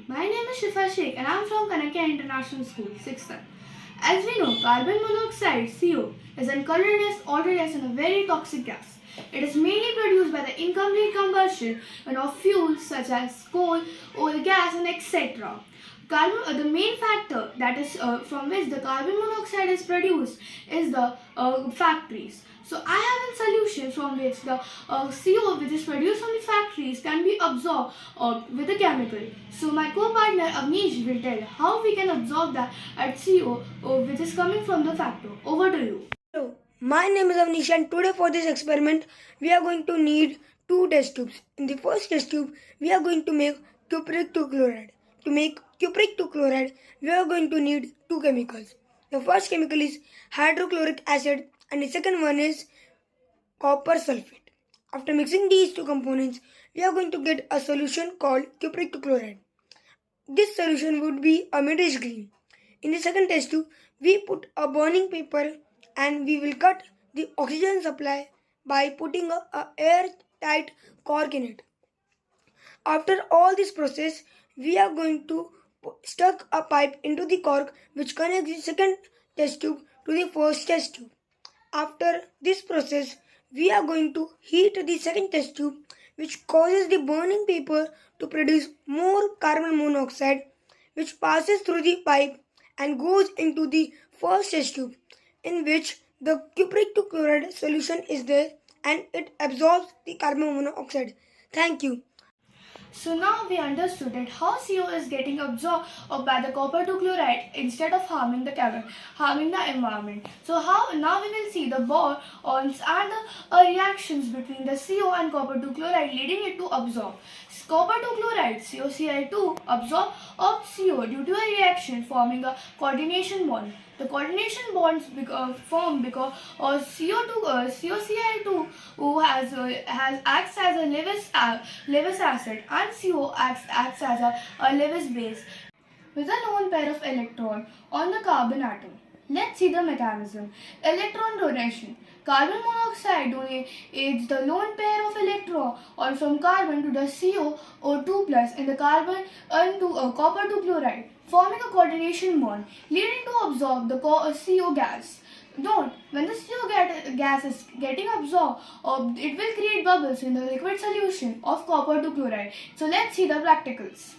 My name is Shifa Sheikh and I am from Kanakya International School, 6th time. As we know, carbon monoxide (CO) is an colorless, odorless and a very toxic gas. It is mainly produced by the incomplete combustion of fuels such as coal, oil, gas and etc. The main factor that is from which the carbon monoxide is produced is the factories. So I have a solution from which the CO which is produced from the factories can be absorbed with a chemical. So my co-partner Avnish will tell how we can absorb that at CO which is coming from the factory. Over to you. Hello, my name is Avnish and today for this experiment we are going to need two test tubes. In the first test tube we are going to make cupric 2 chloride. To make cupric 2 chloride we are going to need two chemicals. The first chemical is hydrochloric acid and the second one is copper sulfate. After mixing these two components we are going to get a solution called cupric 2 chloride. This solution would be a reddish green. In the second test tube, we put a burning paper and we will cut the oxygen supply by putting a airtight cork in it. After all this process, we are going to stuck a pipe into the cork which connects the second test tube to the first test tube. After this process, we are going to heat the second test tube which causes the burning paper to produce more carbon monoxide which passes through the pipe and goes into the first test tube in which the cupric 2 chloride solution is there and it absorbs the carbon monoxide. Thank you. So now we understood that how CO is getting absorbed by the copper 2 chloride instead of harming the environment. So how now we will see the bonds and the reactions between the CO and copper 2 chloride leading it to absorb. Copper 2 chloride COCl2 absorb CO due to a reaction forming a coordination bond. The coordination bonds form because COCl2 who has acts as a Lewis acid and CO acts as a Lewis base with a lone pair of electron on the carbon atom. Let's see the mechanism. Electron donation. Carbon monoxide donates the lone pair of electron or from carbon to the CO2 plus in the carbon to copper 2 chloride, forming a coordination bond leading to absorb the CO gas. Note, when the CO gas is getting absorbed, it will create bubbles in the liquid solution of copper 2 chloride. So let's see the practicals.